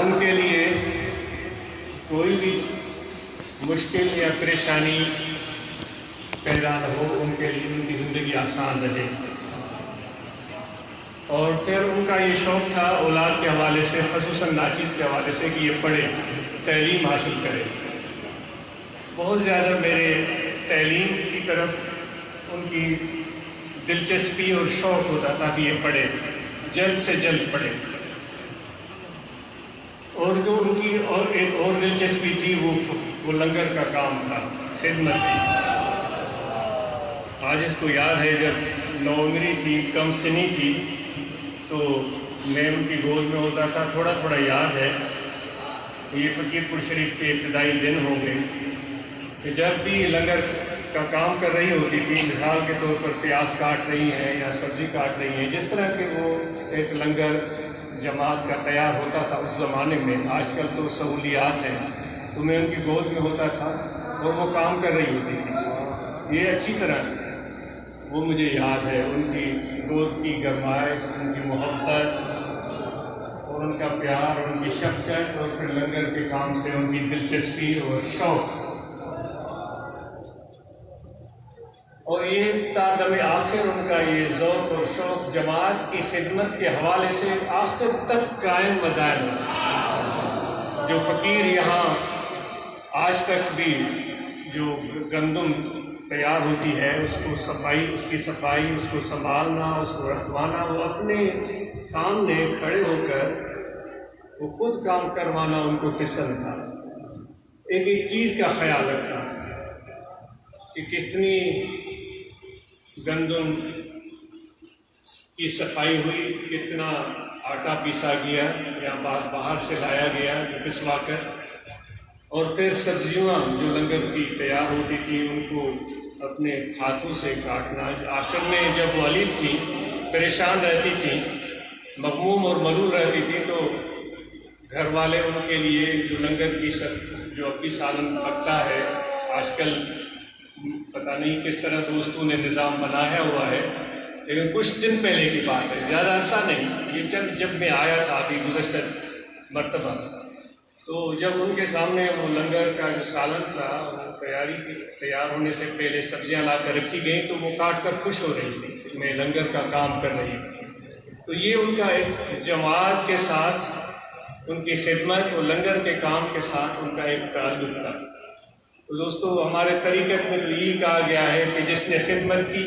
ان کے لیے کوئی بھی مشکل یا پریشانی پیدا نہ ہو، ان کے لیے ان کی زندگی آسان رہے۔ اور پھر ان کا یہ شوق تھا اولاد کے حوالے سے، خصوصاً ناچیز کے حوالے سے، کہ یہ پڑھے، تعلیم حاصل کرے۔ بہت زیادہ میرے تعلیم کی طرف ان کی دلچسپی اور شوق ہوتا تھا کہ یہ پڑھے، جلد سے جلد پڑھے۔ اور جو ان کی اور ایک اور دلچسپی تھی وہ لنگر کا کام تھا، خدمت تھی۔ آج اس کو یاد ہے، جب نوعمری تھی، کم سنی تھی، تو میں ان کی گود میں ہوتا تھا، تھوڑا تھوڑا یاد ہے۔ یہ فقیر پور شریف کے ابتدائی دن ہوں گے کہ جب بھی لنگر کا کام کر رہی ہوتی تھی، مثال کے طور پر پیاز کاٹ رہی ہیں یا سبزی کاٹ رہی ہیں، جس طرح کہ وہ ایک لنگر جماعت کا تیار ہوتا تھا اس زمانے میں، آج کل تو سہولیات ہیں، تو میں ان کی گود میں ہوتا تھا اور وہ کام کر رہی ہوتی تھی۔ یہ اچھی طرح وہ مجھے یاد ہے، ان کی گود کی گرمائش، ان کی محبت اور ان کا پیار، ان کی شفقت، اور پھر لنگر کے کام سے ان کی دلچسپی اور شوق۔ اور یہ تادم آخر ان کا یہ ذوق اور شوق جماعت کی خدمت کے حوالے سے آخر تک قائم و دائم ہے۔ جو فقیر یہاں آج تک بھی جو گندم تیار ہوتی ہے، اس کی صفائی، اس کو سنبھالنا، اس کو رکھوانا، وہ اپنے سامنے کھڑے ہو کر وہ خود کام کروانا ان کو پسند تھا۔ ایک ایک چیز کا خیال رکھنا کہ کتنی گندم کی صفائی ہوئی، کتنا آٹا پیسا گیا یا باہر سے لایا گیا پسوا کر، اور پھر سبزیاں جو لنگر کی تیار ہوتی تھی ان کو اپنے ہاتھوں سے کاٹنا۔ آخر میں جب وہ علیل تھی، پریشان رہتی تھی، مغموم اور ملول رہتی تھی، تو گھر والے ان کے لیے جو لنگر کی جو اپنی سالن پکتا ہے، آج کل پتہ نہیں کس طرح دوستوں نے نظام بنایا ہوا ہے، لیکن کچھ دن پہلے کی بات ہے، زیادہ عرصہ نہیں، یہ جب میں آیا تھا ابھی گزشتہ مرتبہ، تو جب ان کے سامنے وہ لنگر کا جو سالن تھا، وہ تیار ہونے سے پہلے سبزیاں لا کر رکھی گئیں، تو وہ کاٹ کر خوش ہو رہی تھی، میں لنگر کا کام کر رہی تھی۔ تو یہ ان کا ایک جماعت کے ساتھ ان کی خدمت اور لنگر کے کام کے ساتھ ان کا ایک تعلق تھا۔ تو دوستو، ہمارے طریقت میں تو یہی کہا گیا ہے کہ جس نے خدمت کی،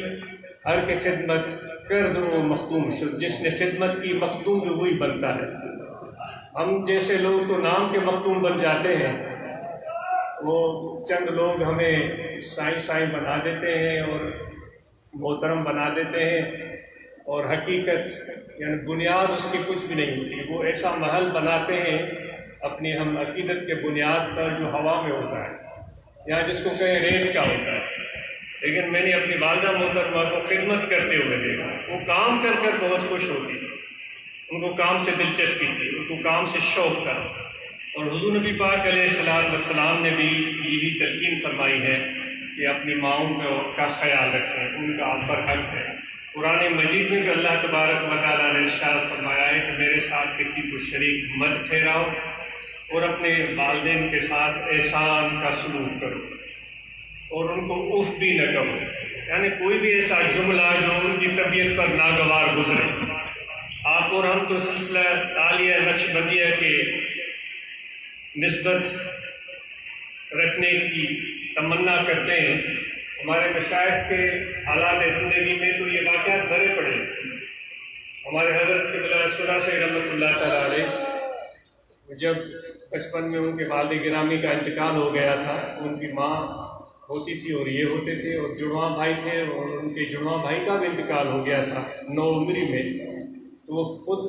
ہر کے خدمت کر دو وہ مخدوم شد، جس نے خدمت کی مخدوم بھی وہی بنتا ہے۔ ہم جیسے لوگ تو نام کے مخدوم بن جاتے ہیں، وہ چند لوگ ہمیں سائیں بنا دیتے ہیں اور محترم بنا دیتے ہیں، اور حقیقت یعنی بنیاد اس کی کچھ بھی نہیں ہوتی۔ وہ ایسا محل بناتے ہیں اپنی ہم عقیدت کے بنیاد پر جو ہوا میں ہوتا ہے، یا جس کو کہیں ریت کا ہوتا ہے۔ لیکن میں نے اپنی والدہ محترمہ کو خدمت کرتے ہوئے دیکھا، وہ کام کر کر بہت خوش ہوتی تھی، ان کو کام سے دلچسپی تھی، ان کو کام سے شوق تھا۔ اور حضور نبی پاک علیہ السلام نے بھی یہی تلقین فرمائی ہے کہ اپنی ماؤں کا خیال رکھیں، ان کا آپ پر حق ہے۔ قرآن مجید میں بھی اللہ تبارک و تعالیٰ نے ارشاد فرمایا ہے کہ میرے ساتھ کسی کو شریک مت ٹھہراؤ، اور اپنے والدین کے ساتھ احسان کا سلوک کرو، اور ان کو اف بھی نہ کہو، یعنی کوئی بھی ایسا جملہ جو ان کی طبیعت پر ناگوار گزرے۔ آپ اور ہم تو سلسلہ عالیہ نقشبندیہ کے نسبت رکھنے کی تمنا کرتے ہیں۔ ہمارے مشائخ کے حالات زندگی میں تو یہ واقعات بھرے پڑے۔ ہمارے حضرت قبلہ سنا سے رحمۃ اللہ تعالیٰ علیہ، جب بچپن میں ان کے والد گرامی کا انتقال ہو گیا تھا، ان کی ماں ہوتی تھی اور یہ ہوتے تھے، اور جڑواں بھائی تھے، اور ان کے جڑواں بھائی کا بھی انتقال ہو گیا تھا نوعمری میں، تو وہ خود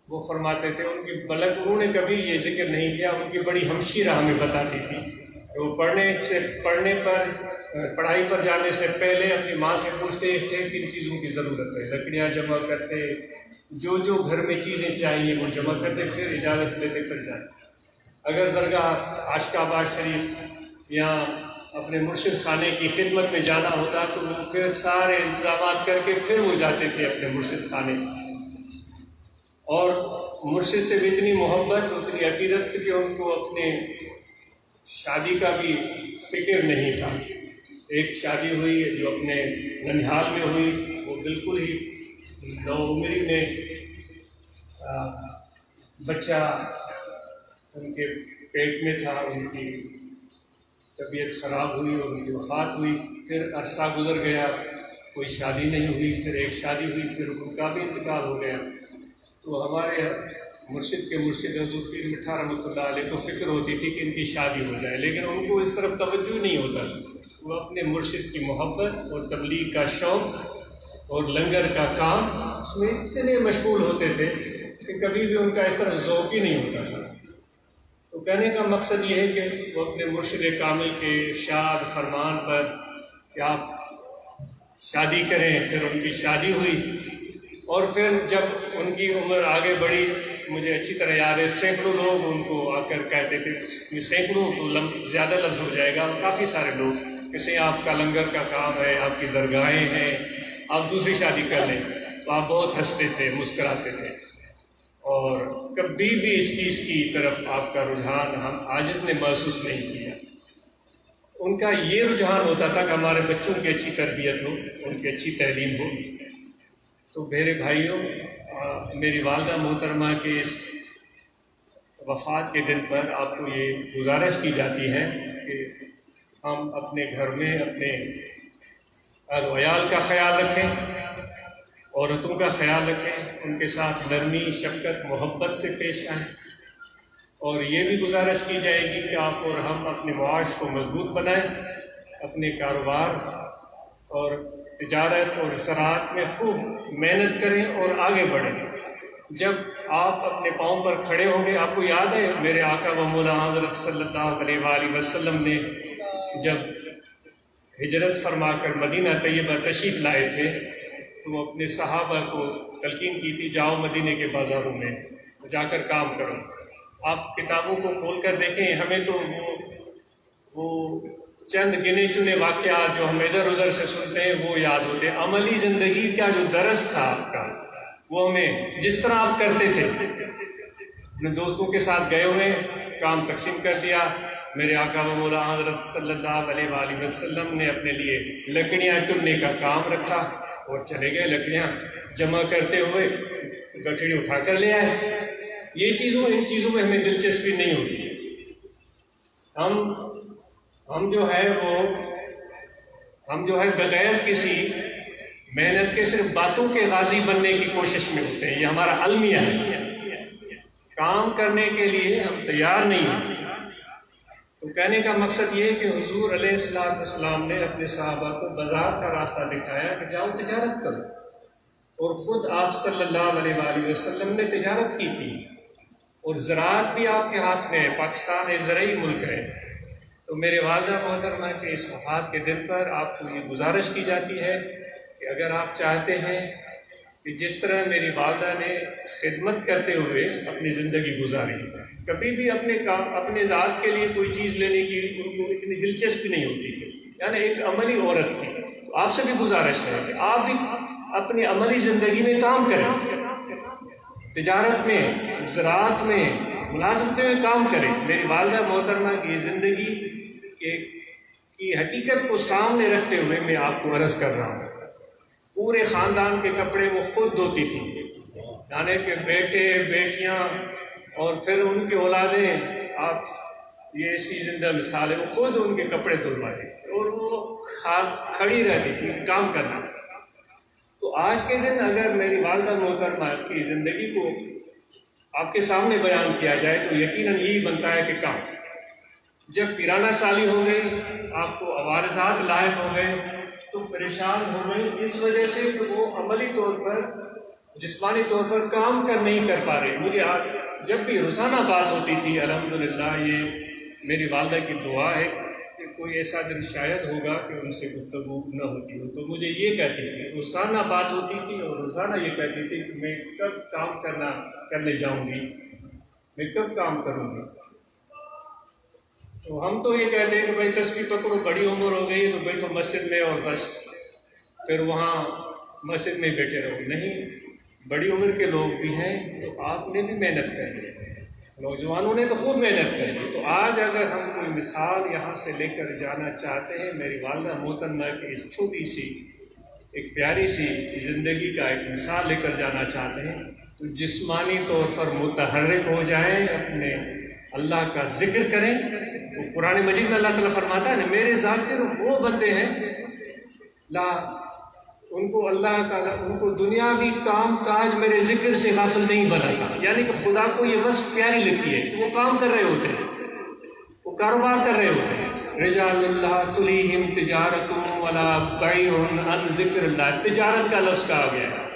وہ فرماتے تھے، ان کی بلکہ انہوں نے کبھی یہ ذکر نہیں کیا، ان کی بڑی ہمشیرہ ہمیں بتاتی تھی کہ وہ پڑھائی پر جانے سے پہلے اپنی ماں سے پوچھتے تھے کن چیزوں کی ضرورت ہے، لکڑیاں جمع کرتے، جو گھر میں چیزیں چاہیے وہ جمع کرتے، پھر اجازت لیتے پھر جاتے۔ اگر درگاہ عاشق آباد شریف یا اپنے مرشد خانے کی خدمت میں جانا ہوتا تو وہ پھر سارے انتظامات کر کے پھر وہ جاتے تھے اپنے مرشد خانے۔ اور مرشد سے بھی اتنی محبت اتنی عقیدت کہ ان کو اپنے شادی کا بھی فکر نہیں تھا. ایک شادی ہوئی جو اپنے ننھیال میں ہوئی، وہ بالکل ہی نوعمری میں بچہ ان کے پیٹ میں تھا، ان کی طبیعت خراب ہوئی اور ان کی وفات ہوئی. پھر عرصہ گزر گیا، کوئی شادی نہیں ہوئی. پھر ایک شادی ہوئی، پھر ان کا بھی انتقال ہو گیا. تو ہمارے مرشد کے مرشد حضور پیر مٹھا رحمۃ اللہ علیہ کو فکر ہوتی تھی کہ ان کی شادی ہو جائے، لیکن ان کو اس طرف توجہ نہیں ہوتا. وہ اپنے مرشد کی محبت اور تبلیغ کا شوق اور لنگر کا کام اس میں اتنے مشغول ہوتے تھے کہ کبھی بھی ان کا اس طرح ذوق ہی نہیں ہوتا تھا. تو کہنے کا مقصد یہ ہے کہ وہ اپنے مرشد کامل کے ارشاد فرمان پر کہ آپ شادی کریں. پھر ان کی شادی ہوئی اور پھر جب ان کی عمر آگے بڑھی، مجھے اچھی طرح یاد ہے سینکڑوں لوگ ان کو آ کر کہتے تھے، سینکڑوں تو زیادہ لفظ ہو جائے گا، کافی سارے لوگ کسی آپ کا لنگر کا کام ہے، آپ کی درگاہیں ہیں، آپ دوسری شادی کر لیں. تو آپ بہت ہنستے تھے، مسکراتے تھے، اور کبھی بھی اس چیز کی طرف آپ کا رجحان ہم عاجز نے محسوس نہیں کیا. ان کا یہ رجحان ہوتا تھا کہ ہمارے بچوں کی اچھی تربیت ہو، ان کی اچھی تعلیم ہو. تو میرے بھائیوں، میری والدہ محترمہ کے اس وفات کے دن پر آپ کو یہ گزارش کی جاتی ہے کہ ہم اپنے گھر میں اپنے اہل و عیال کا خیال رکھیں، عورتوں کا خیال رکھیں، ان کے ساتھ نرمی، شفقت، محبت سے پیش آئیں. اور یہ بھی گزارش کی جائے گی کہ آپ اور ہم اپنے معاش کو مضبوط بنائیں، اپنے کاروبار اور تجارت اور زراعت میں خوب محنت کریں اور آگے بڑھیں. جب آپ اپنے پاؤں پر کھڑے ہوں گے، آپ کو یاد ہے میرے آقا و مولا حضرت صلی اللہ علیہ وآلہ وسلم نے جب ہجرت فرما کر مدینہ طیبہ تشریف لائے تھے تو وہ اپنے صحابہ کو تلقین کی تھی، جاؤ مدینہ کے بازاروں میں جا کر کام کرو. آپ کتابوں کو کھول کر دیکھیں، ہمیں تو وہ چند گنے چنے واقعات جو ہم ادھر ادھر سے سنتے ہیں وہ یاد ہوتے ہیں. عملی زندگی کا جو درس تھا آپ کا، وہ ہمیں جس طرح آپ کرتے تھے، اپنے دوستوں کے ساتھ گئے ہوئے کام تقسیم کر دیا. میرے آقا و مولا حضرت صلی اللہ علیہ وآلہ وسلم نے اپنے لیے لکڑیاں چننے کا کام رکھا اور چلے گئے لکڑیاں جمع کرتے ہوئے، گٹھڑی اٹھا کر لے آئے. یہ ان چیزوں میں ہمیں دلچسپی نہیں ہوتی. ہم جو ہے بغیر کسی محنت کے صرف باتوں کے غازی بننے کی کوشش میں ہوتے ہیں. یہ ہمارا المیہ ہے، کام کرنے کے لیے ہم تیار نہیں ہیں. تو کہنے کا مقصد یہ ہے کہ حضور علیہ السلام نے اپنے صحابہ کو بازار کا راستہ دکھایا کہ جاؤ تجارت کرو، اور خود آپ صلی اللہ علیہ وآلہ وسلم نے تجارت کی تھی، اور زراعت بھی آپ کے ہاتھ میں ہے. پاکستان ایک زرعی ملک ہے. تو میرے والدہ محترمہ کے اس وفات کے دن پر آپ کو یہ گزارش کی جاتی ہے کہ اگر آپ چاہتے ہیں کہ جس طرح میری والدہ نے خدمت کرتے ہوئے اپنی زندگی گزاری، کبھی بھی اپنے ذات کے لیے کوئی چیز لینے کی ان کو اتنی دلچسپی نہیں ہوتی تھی، یعنی ایک عملی عورت تھی. تو آپ سے بھی گزارش ہے کہ آپ بھی اپنی عملی زندگی میں کام کریں، تجارت میں، زراعت میں، ملازمتیں میں کام کریں. میری والدہ محترمہ کی زندگی کی حقیقت کو سامنے رکھتے ہوئے میں آپ کو عرض کر رہا ہوں. پورے خاندان کے کپڑے وہ خود دھوتی تھی، یعنی کہ بیٹے، بیٹیاں اور پھر ان کی اولادیں. آپ یہ ایسی زندہ مثال ہے، وہ خود ان کے کپڑے دھلواتی تھی اور وہ کھڑی رہتی تھی کام کرنا. تو آج کے دن اگر میری والدہ محترمہ کی زندگی کو آپ کے سامنے بیان کیا جائے تو یقیناً یہی بنتا ہے کہ کام. جب پیرانہ سالی ہو گئی، آپ کو عوارضات لاحق ہو گئے تو پریشان ہو گئی اس وجہ سے کہ وہ عملی طور پر، جسمانی طور پر کام نہیں کر پا رہے. مجھے جب بھی روزانہ بات ہوتی تھی، الحمدللہ یہ میری والدہ کی دعا ہے کہ کوئی ایسا دن شاید ہوگا کہ ان سے گفتگو نہ ہوتی ہو، تو مجھے یہ کہتی تھی، روزانہ بات ہوتی تھی اور روزانہ یہ کہتی تھی کہ میں کب کام کرنے جاؤں گی، میں کب کام کروں گی. تو ہم تو یہ کہتے ہیں کہ بھائی تسبیح پکڑو، بڑی عمر ہو گئی ہے تو بیٹھو مسجد میں اور بس پھر وہاں مسجد میں بیٹھے رہو. نہیں، بڑی عمر کے لوگ بھی ہیں تو آپ نے بھی محنت کری، نوجوانوں نے تو خوب محنت کری۔ تو آج اگر ہم کوئی مثال یہاں سے لے کر جانا چاہتے ہیں، میری والدہ محترمہ کی اس چھوٹی سی ایک پیاری سی زندگی کا ایک مثال لے کر جانا چاہتے ہیں، تو جسمانی طور پر متحرک ہو جائیں، اپنے اللہ کا ذکر کریں۔ تو قرآن مجید میں اللہ تعالیٰ فرماتا ہے نا، میرے ذاکر وہ بندے ہیں لا ان کو اللہ تعالیٰ ان کو دنیاوی کام کاج میرے ذکر سے غافل نہیں بناتا۔ یعنی کہ خدا کو یہ وصف پیاری لگتی ہے، وہ کام کر رہے ہوتے ہیں، وہ کاروبار کر رہے ہوتے ہیں۔ رجال اللہ تلیہم تجارت ولا بیع عن ذکر اللہ، تجارت کا لفظ کہا گیا ہے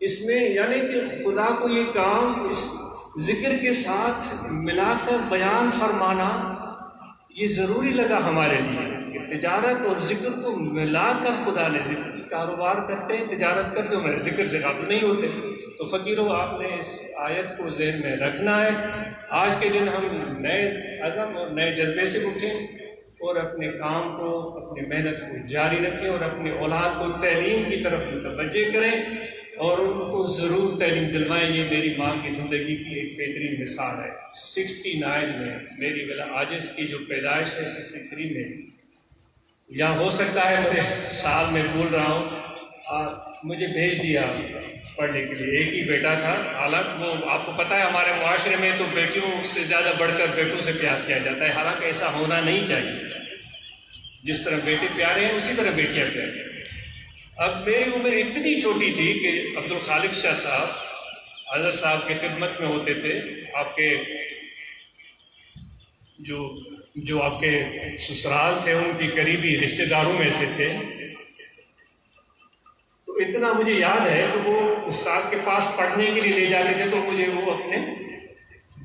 اس میں، یعنی کہ خدا کو یہ کام اس ذکر کے ساتھ ملا کر بیان فرمانا یہ ضروری لگا ہمارے لیے کہ تجارت اور ذکر کو ملا کر خدا نے ذکر کی، کاروبار کرتے ہیں، تجارت کرتے ہو، میرے ذکر سے غافل نہیں ہوتے۔ تو فقیروں، آپ نے اس آیت کو ذہن میں رکھنا ہے۔ آج کے دن ہم نئے عزم اور نئے جذبے سے اٹھیں اور اپنے کام کو، اپنی محنت کو جاری رکھیں اور اپنی اولاد کو تعلیم کی طرف متوجہ کریں اور ان کو ضرور تعلیم دلوائیں۔ یہ میری ماں کی زندگی کی ایک بہترین مثال ہے۔ 69 میں میری بلا عاجز کی جو پیدائش ہے، 63 میں، یا ہو سکتا ہے مجھے سال میں بھول رہا ہوں، مجھے بھیج دیا پڑھنے کے لیے۔ ایک ہی بیٹا تھا، حالانکہ وہ آپ کو پتہ ہے ہمارے معاشرے میں تو بیٹیوں سے زیادہ بڑھ کر بیٹوں سے پیار کیا جاتا ہے، حالانکہ ایسا ہونا نہیں چاہیے۔ جس طرح بیٹے پیارے ہیں اسی طرح بیٹیاں پیاری ہیں۔ اب میری عمر اتنی چھوٹی تھی کہ عبدالخالق شاہ صاحب حضرت صاحب کی خدمت میں ہوتے تھے، آپ کے جو آپ کے سسرال تھے ان کی قریبی رشتہ داروں میں سے تھے۔ تو اتنا مجھے یاد ہے کہ وہ استاد کے پاس پڑھنے کے لیے لے جاتے تھے تو مجھے وہ اپنے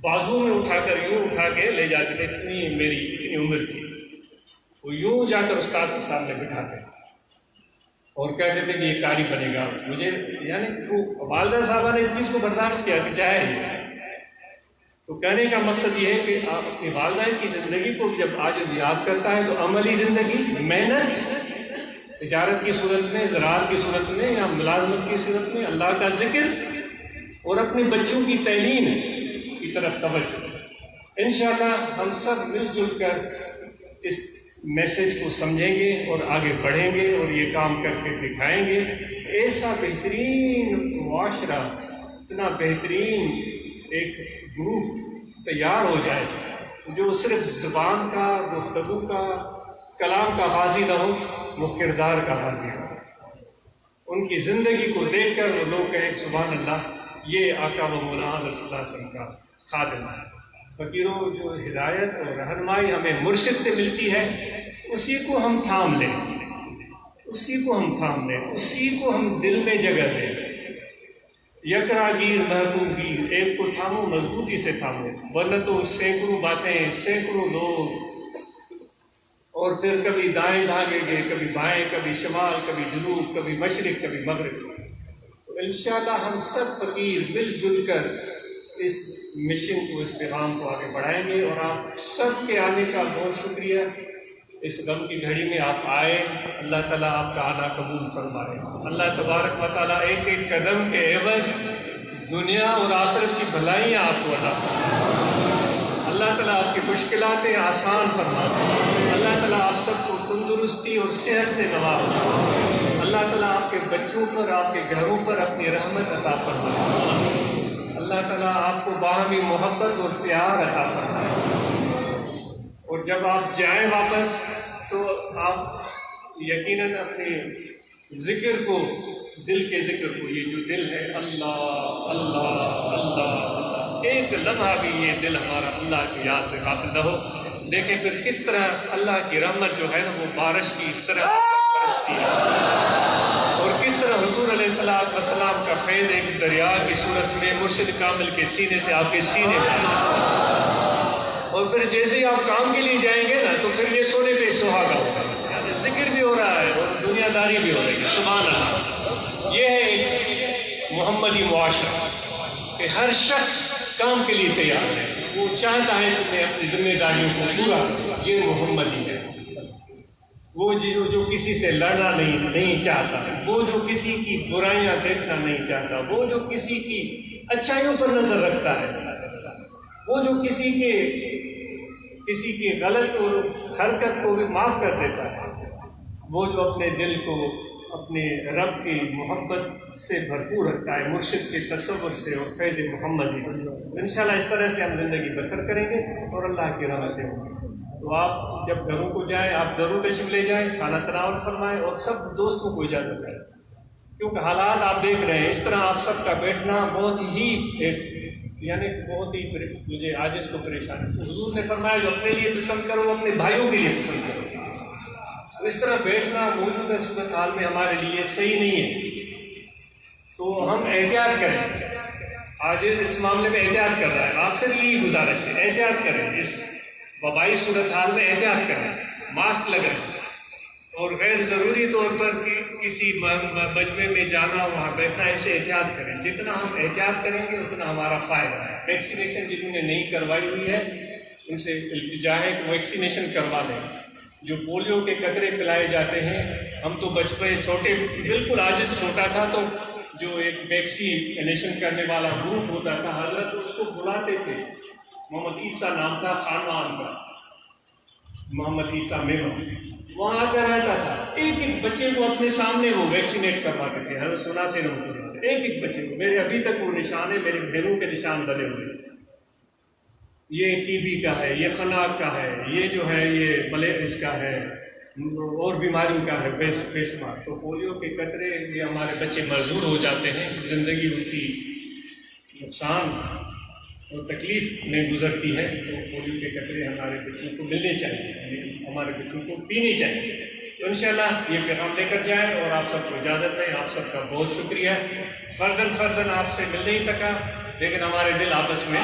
بازو میں اٹھا کر یوں اٹھا کے لے جاتے تھے، اتنی عمر تھی۔ وہ یوں جا کر استاد کے سامنے بٹھاتے تھے اور کہتے تھے کہ یہ قاری بنے گا۔ مجھے یعنی تو والدہ صاحبہ نے اس چیز کو برداشت کیا کہ چاہے، تو کہنے کا مقصد یہ ہے کہ آپ اپنی والدہ کی زندگی کو جب عاجز یاد کرتا ہے تو عملی زندگی، محنت، تجارت کی صورت میں، زراعت کی صورت میں یا ملازمت کی صورت میں اللہ کا ذکر اور اپنے بچوں کی تعلیم کی طرف توجہ۔ انشاءاللہ ہم سب مل جل کر اس میسج کو سمجھیں گے اور آگے بڑھیں گے اور یہ کام کر کے دکھائیں گے۔ ایسا بہترین معاشرہ، اتنا بہترین ایک گروپ تیار ہو جائے جو صرف زبان کا، گفتگو کا، کلام کا غازی نہ ہو، وہ کردار کا غازی ہو۔ ان کی زندگی کو دیکھ کر وہ لوگ کہیں سبحان اللہ، یہ آقا و مولانا صلی اللہ علیہ وسلم کا خادم ہے۔ فقیروں، جو ہدایت اور رہنمائی ہمیں مرشد سے ملتی ہے اسی کو ہم تھام لیں، اسی کو ہم تھام لیں، اسی کو ہم دل میں جگہ دیں۔ یکراگیر محبوب گیر، ایک کو تھامو، مضبوطی سے تھامو، ورنہ تو سینکڑوں باتیں، سینکڑوں لوگ، اور پھر کبھی دائیں بھاگیں گے، کبھی بائیں، کبھی شمال، کبھی جنوب، کبھی مشرق، کبھی مغرب۔ تو انشاءاللہ ہم سب فقیر مل جل کر اس مشن کو، اس پیغام کو آگے بڑھائیں گے۔ اور آپ سب کے آنے کا بہت شکریہ۔ اس غم کی گھڑی میں آپ آئے، اللہ تعالیٰ آپ کا آنا قبول فرمائے۔ اللہ تبارک و تعالیٰ ایک ایک قدم کے عوض دنیا اور آخرت کی بھلائیاں آپ کو عطا فرمائے۔ اللہ تعالیٰ آپ کی مشکلاتیں آسان فرمائے۔ اللہ تعالیٰ آپ سب کو تندرستی اور صحت سے نوازے۔ اللہ تعالیٰ آپ کے بچوں پر، آپ کے گھروں پر اپنی رحمت عطا فرمائے۔ اللہ تعالیٰ آپ کو باہمی محبت اور پیار عطا فرمائے۔ اور جب آپ جائیں واپس تو آپ یقیناً اپنے ذکر کو، دل کے ذکر کو، یہ جو دل ہے اللہ اللہ اللہ اللہ، ایک لمحہ بھی یہ دل ہمارا اللہ کی یاد سے غافل نہ ہو۔ دیکھیں پھر کس طرح اللہ کی رحمت جو ہے نا وہ بارش کی طرح برستی ہے، اور کس طرح حضور علیہ السلام کا فیض ایک دریا کی صورت میں مرشد کامل کے سینے سے آپ کے سینے میں، اور پھر جیسے ہی آپ کام کے لیے جائیں گے نا تو پھر یہ سونے پہ سہاگا ہوگا، یعنی ذکر بھی ہو رہا ہے اور دنیا داری بھی ہو رہی ہے۔ سبحان اللہ، یہ ہے ایک محمدی معاشرہ کہ ہر شخص کام کے لیے تیار ہے، وہ چاہتا ہے کہ میں اپنی ذمہ داریوں کو پورا کروں، یہ محمدی ہے۔ وہ جو کسی سے لڑنا نہیں چاہتا، وہ جو کسی کی برائیاں دیکھنا نہیں چاہتا، وہ جو کسی کی اچھائیوں پر نظر رکھتا ہے، وہ جو کسی کی غلط حرکت کو بھی معاف کر دیتا ہے، وہ جو اپنے دل کو اپنے رب کی محبت سے بھرپور رکھتا ہے، مرشد کے تصور سے اور فیض محمدی سے۔ انشاءاللہ اس طرح سے ہم زندگی بسر کریں گے اور اللہ کی رحمتیں ہوں گی۔ تو آپ جب گھروں کو جائیں آپ ضرور تشریف لے جائیں، کھانا تناول فرمائیں اور سب دوستوں کو اجازت دیں، کیونکہ حالات آپ دیکھ رہے ہیں، اس طرح آپ سب کا بیٹھنا بہت ہی مجھے عاجز کو پریشان ہے۔ حضور نے فرمایا جو اپنے لیے پسند کرو اپنے بھائیوں کے لیے پسند کرو، اس طرح بیٹھنا موجودہ صورت حال میں ہمارے لیے صحیح نہیں ہے، تو ہم احتیاط کریں۔ عاجز اس معاملے میں احتیاط کر رہا ہے، آپ سے بھی یہی گزارش ہے، احتیاط کریں، اس وبائی صورتحال میں احتیاط کریں، ماسک لگائیں اور غیر ضروری طور پر کسی مجمع میں جانا وہاں بیٹھنا، اسے احتیاط کریں۔ جتنا ہم احتیاط کریں گے اتنا ہمارا فائدہ ہے۔ ویکسینیشن جنہوں نے نہیں کروائی ہوئی ہے ان سے التجا ہے کہ ویکسینیشن کروا لیں۔ جو پولیو کے قطرے پلائے جاتے ہیں، ہم تو بچپن چھوٹے بالکل عاجز چھوٹا تھا تو جو ایک ویکسینیشن کرنے والا گروپ ہوتا تھا حضرت اس کو بلاتے تھے، محمد عیسیٰ نام تھا خانوان کا، محمد عیسیٰ میمن، وہاں آ کر رہتا تھا، ایک ایک بچے کو اپنے سامنے وہ ویکسینیٹ کرواتے تھے، حضرت سنا سے ایک ایک بچے کو، میرے ابھی تک وہ نشان ہے، میرے بہنوں کے نشان بنے ہوئے، یہ ٹی بی کا ہے، یہ خناق کا ہے، یہ جو ہے یہ ملیریا کا ہے اور بیماریوں کا ہے بے شمار۔ تو پولیو کے قطرے یہ ہمارے بچے معذور ہو جاتے ہیں، زندگی ان کی نقصان اور تکلیف میں گزرتی ہے، تو پولیو کے قطرے ہمارے بچوں کو ملنے چاہیے، ہمارے بچوں کو پینے چاہیے۔ تو انشاءاللہ یہ پیغام لے کر جائیں اور آپ سب کو اجازت دیں۔ آپ سب کا بہت شکریہ۔ فردن آپ سے مل نہیں سکا لیکن ہمارے دل آپس میں